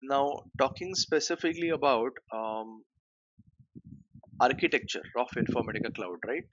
Now, talking specifically about architecture of Informatica Cloud, right?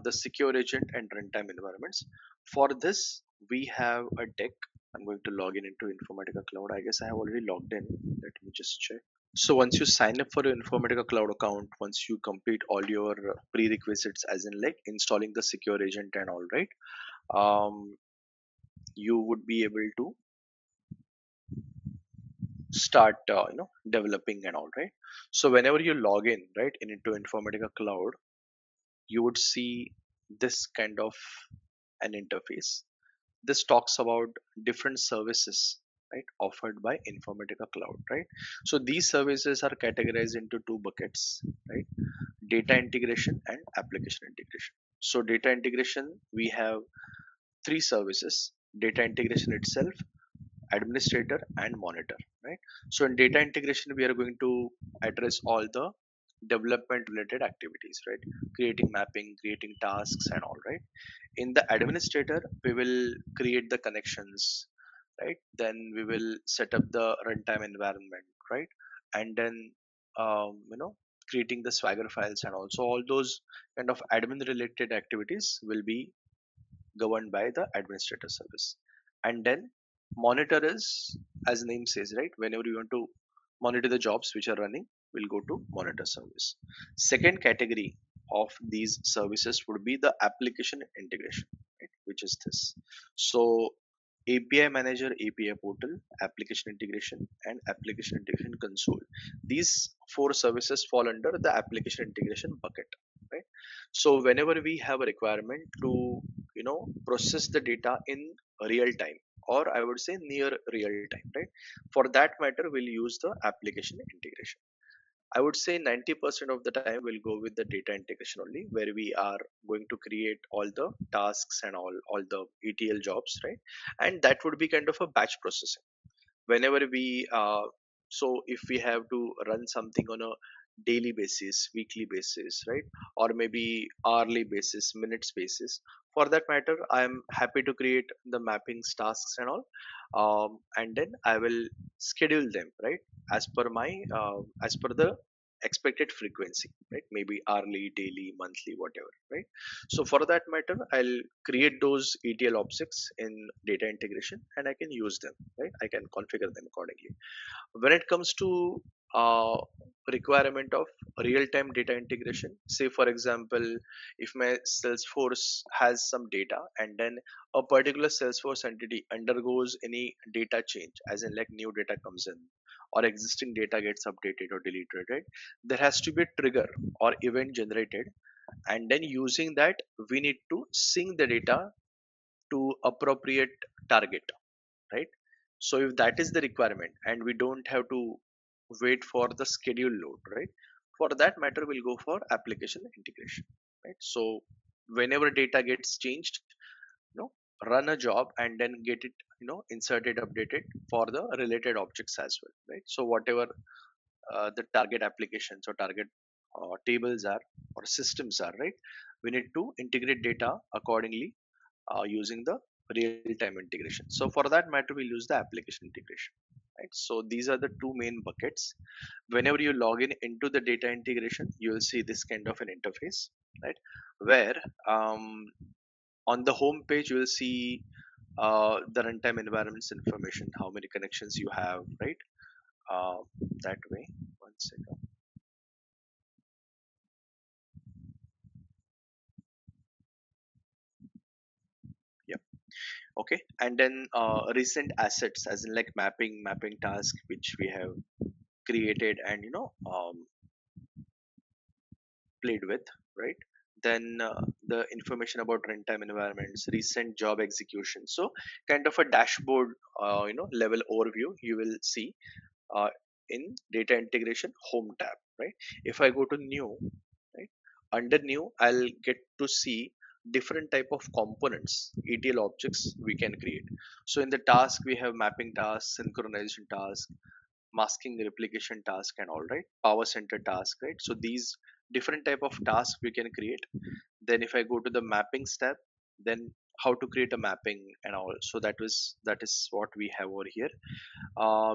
The secure agent and runtime environments. For this, we have a deck. I'm going to log in into Informatica Cloud. I guess I have already logged in. Let me just check. So once you sign up for your Informatica Cloud account, once you complete all your prerequisites, as in like installing the secure agent and all, right? Um, you would be able to start developing and all, right? So whenever you log in right into Informatica Cloud, you would see this kind of an interface. This talks about different services, right, offered by Informatica Cloud, right? So these services are categorized into two buckets, right? Data integration and application integration. So data integration, we have three services: data integration itself, administrator, and monitor, right? So in data integration, we are going to address all the development related activities, right? Creating mapping, creating tasks and all, right? In the administrator, we will create the connections, right? Then we will set up the runtime environment, right? And then creating the swagger files, and also all those kind of admin related activities will be governed by the administrator service. And then monitor is, as name says, right, whenever you want to monitor the jobs which are running, we'll go to monitor service. Second category of these services would be the application integration, right, which is this. So API manager, API portal, application integration, and application integration console, these four services fall under the application integration bucket, right? So whenever we have a requirement to process the data in real time, or I would say near real time, right? For that matter, we'll use the application integration. I would say 90% of the time we'll go with the data integration only, where we are going to create all the tasks and all the ETL jobs, right? And that would be kind of a batch processing. Whenever we so if we have to run something on a daily basis, weekly basis, right, or maybe hourly basis, minutes basis, for that matter, I am happy to create the mappings, tasks and all, and then I will schedule them, right, as per my as per the expected frequency, right? Maybe hourly, daily, monthly, whatever, right? So for that matter, I'll create those ETL objects in data integration and I can use them, right? I can configure them accordingly. When it comes to uh, requirement of real-time data integration, say for example, if my Salesforce has some data and then a particular Salesforce entity undergoes any data change, as in like new data comes in or existing data gets updated or deleted, right? There has to be a trigger or event generated, and then using that we need to sync the data to appropriate target, right? So if that is the requirement and we don't have to wait for the schedule load, right? For that matter, we'll go for application integration, right? So whenever data gets changed, you know, run a job and then get it, inserted, updated for the related objects as well, right? So whatever the target applications or target tables are or systems are, right? We need to integrate data accordingly using the real-time integration. So for that matter, we'll use the application integration, right? So these are the two main buckets. Whenever you log in into the data integration, you will see this kind of an interface, right? Where on the home page, you will see the runtime environments information, how many connections you have, right? Uh, that way. One second. Yep. Okay. And then recent assets, as in like mapping task, which we have created and played with, right? Then the information about runtime environments, recent job execution. So kind of a dashboard, level overview you will see uh, in data integration home tab, right? If I go to new, right, under new, I'll get to see different type of components, ETL objects we can create. So in the task, we have mapping task, synchronization task, masking replication task and all, right? Power center task, right? So these different type of tasks we can create. Then if I go to the mappings tab, then how to create a mapping and all. So that is what we have over here.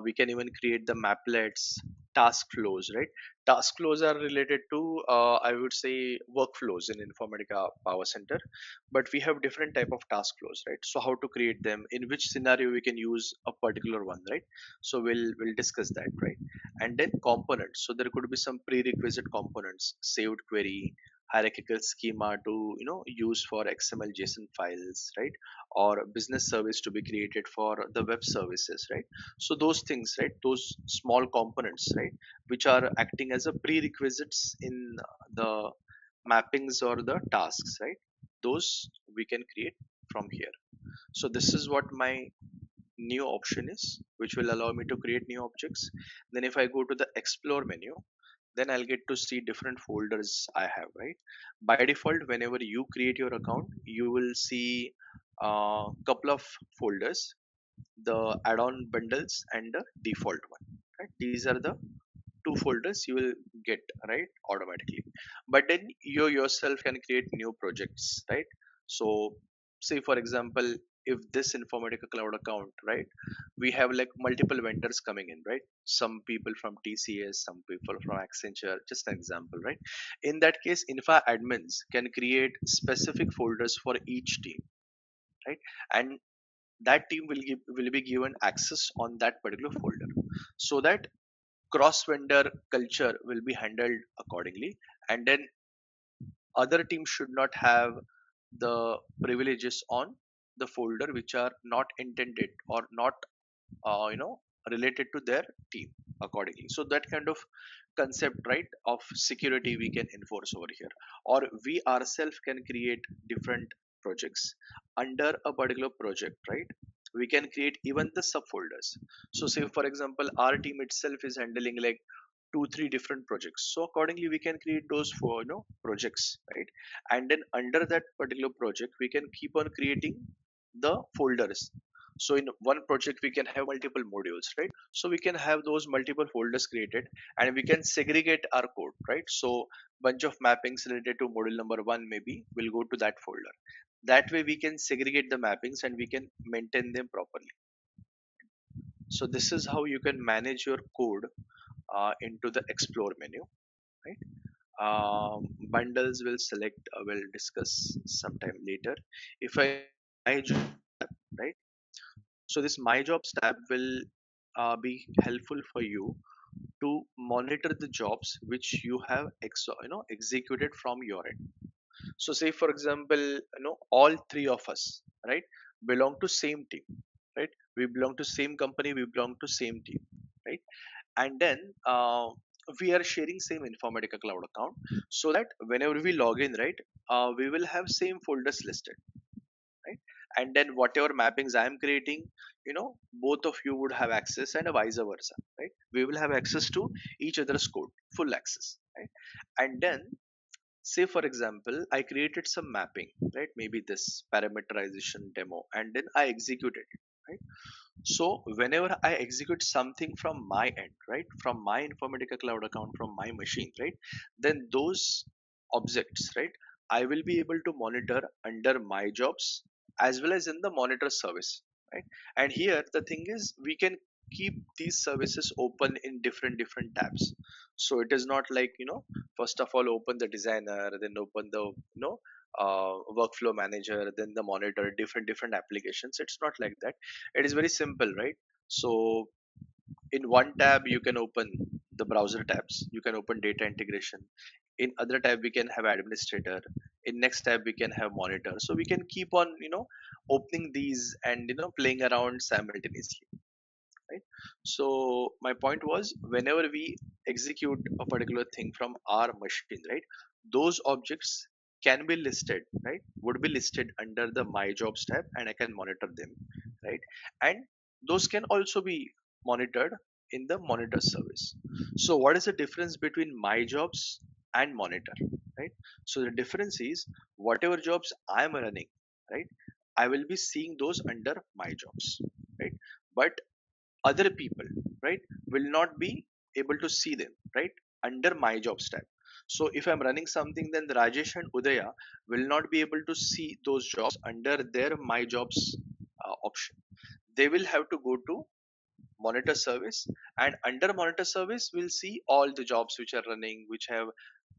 We can even create the maplets, task flows, right? Task flows are related to I would say workflows in Informatica Power Center, but we have different type of task flows, right? So how to create them, in which scenario we can use a particular one, right? So we'll discuss that, right? And then components, so there could be some prerequisite components, saved query, hierarchical schema to use for XML JSON files, right? Or business service to be created for the web services, right? So those things, right, those small components, right, which are acting as a prerequisites in the mappings or the tasks, right, those we can create from here. So this is what my new option is, which will allow me to create new objects. Then if I go to the explore menu, then I'll get to see different folders I have, right? By default, whenever you create your account, you will see a couple of folders, the add-on bundles and the default one, right? These are the two folders you will get, right, automatically. But then you yourself can create new projects, right? So say for example, if this Informatica Cloud account, right, we have like multiple vendors coming in, right? Some people from TCS, some people from Accenture, just an example, right? In that case, Infa admins can create specific folders for each team, right? And that team will be given access on that particular folder, so that cross vendor culture will be handled accordingly. And then other teams should not have the privileges on the folder which are not intended or not related to their team accordingly. So that kind of concept, right, of security we can enforce over here. Or we ourselves can create different projects under a particular project, right? We can create even the subfolders. So say for example, our team itself is handling like 2 3 different projects, so accordingly we can create those for projects, right? And then under that particular project we can keep on creating the folders. So in one project we can have multiple modules, right? So we can have those multiple folders created, and we can segregate our code, right? So bunch of mappings related to module number 1 maybe will go to that folder. That way we can segregate the mappings and we can maintain them properly. So this is how you can manage your code into the explore menu, right? Bundles will select, will discuss sometime later. If I my job tab, right? So this my jobs tab will be helpful for you to monitor the jobs which you have executed from your end. So say for example, all three of us, right, belong to same team, right? We belong to same company, we belong to same team, right? And then we are sharing same Informatica Cloud account, so that whenever we log in, right, we will have same folders listed, right? And then whatever mappings I am creating, both of you would have access, and vice versa, right? We will have access to each other's code, full access, right? And then say for example, I created some mapping, right, maybe this parameterization demo, and then I executed it, right? So whenever I execute something from my end, right, from my Informatica Cloud account, from my machine, right, then those objects, right, I will be able to monitor under my jobs as well as in the monitor service, right? And here the thing is, we can keep these services open in different tabs. So it is not like, first of all open the designer, then open the workflow manager, then the monitor, different applications. It's not like that. It is very simple, right? So in one tab you can open the browser tabs, you can open data integration. In other tab we can have administrator. In next tab we can have monitor. So we can keep on opening these and playing around simultaneously, right? So my point was, whenever we execute a particular thing from our machine, right, those objects can be listed, right, would be listed under the my jobs tab, and I can monitor them, right? And those can also be monitored in the monitor service. So what is the difference between my jobs and monitor, right? So the difference is, whatever jobs I am running, right, I will be seeing those under my jobs, right? But other people, right, will not be able to see them, right, under my jobs tab. So if I'm running something, then the Rajesh and Udaya will not be able to see those jobs under their my jobs option. They will have to go to monitor service, and under monitor service we'll see all the jobs which are running, which have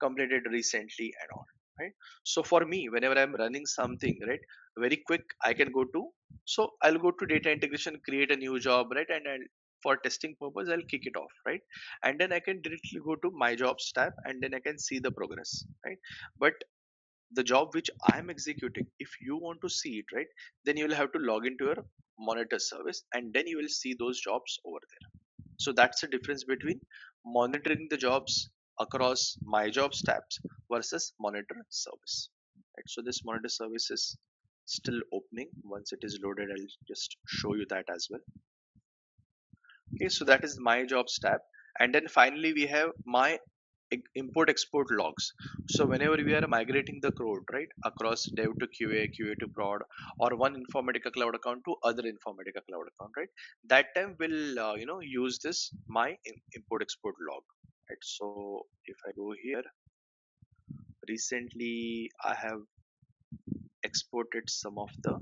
completed recently and all, right? So for me, whenever I'm running something, right, very quick I can go to, so I'll go to data integration, create a new job, right, and for testing purpose I'll kick it off, right, and then I can directly go to my jobs tab, and then I can see the progress, right? But the job which I'm executing, if you want to see it, right, then you will have to log into your monitor service, and then you will see those jobs over there. So that's the difference between monitoring the jobs across my jobs tabs versus monitor service, right? So this monitor service is still opening. Once it is loaded, I'll just show you that as well. Okay, so that is my jobs tab, and then finally we have my import export logs. So whenever we are migrating the code, right, across dev to QA to prod, or one Informatica Cloud account to other Informatica Cloud account, right, that time we'll use this my import export log, right? So if I go here, recently I have exported some of the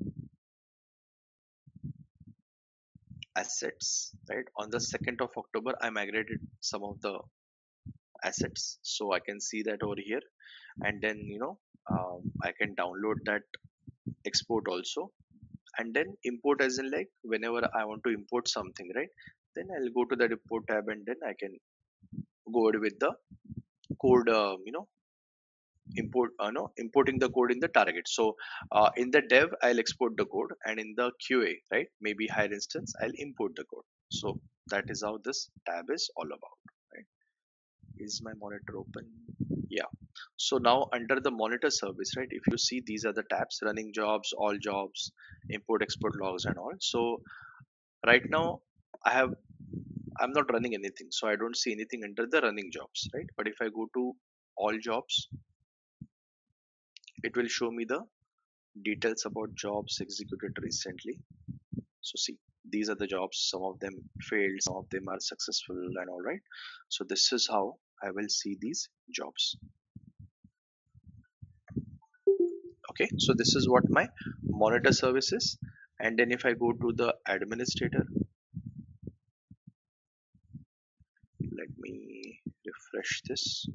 assets, right? On the 2nd of October I migrated some of the assets, so I can see that over here, and then I can download that export also, and then import, as in like whenever I want to import something, right, then I'll go to the import tab, and then I can go ahead with the code, import no importing the code in the target. So in the dev I'll export the code, and in the QA, right, maybe higher instance, I'll import the code. So that is how this tab is all about, right? Is my monitor open? Yeah. So now under the monitor service, right, if you see, these are the tabs: running jobs, all jobs, import export logs and all. So right now I'm not running anything, so I don't see anything under the running jobs, right? But if I go to all jobs, it will show me the details about jobs executed recently. So see, these are the jobs. Some of them failed, some of them are successful and all, right? So this is how I will see these jobs. Okay, so this is what my monitor service is. And then if I go to the administrator, let me refresh this.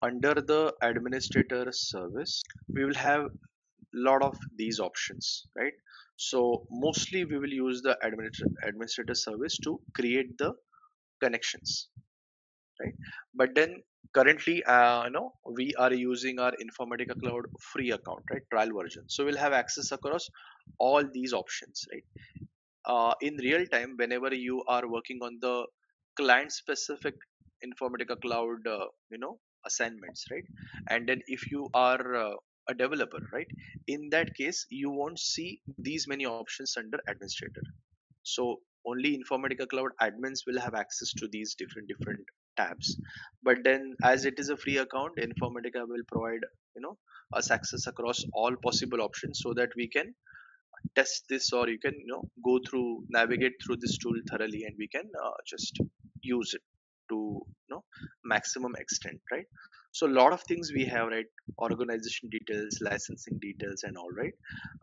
Under the administrator service, we will have lot of these options, right? So mostly we will use the administrator service to create the connections, right? But then currently, we are using our Informatica Cloud free account, right, trial version. So we'll have access across all these options, right? In real time, whenever you are working on the client specific Informatica Cloud assignments, right, and then if you are a developer, right, in that case you won't see these many options under administrator. So only Informatica Cloud admins will have access to these different tabs. But then as it is a free account, Informatica will provide us access across all possible options, so that we can test this, or you can go through, navigate through this tool thoroughly, and we can just use it to maximum extent, right? So a lot of things we have, right? Organization details, licensing details and all, right?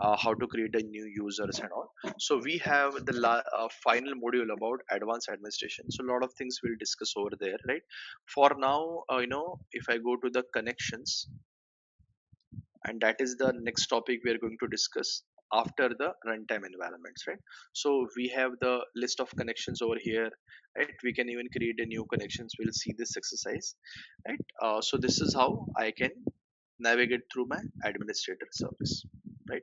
How to create a new users and all. So we have the final module about advanced administration, so a lot of things we'll discuss over there, right? For now, if I go to the connections, and that is the next topic we are going to discuss after the runtime environments, right? So we have the list of connections over here, right? We can even create a new connections. We'll see this exercise, right? So this is how I can navigate through my administrator service, right?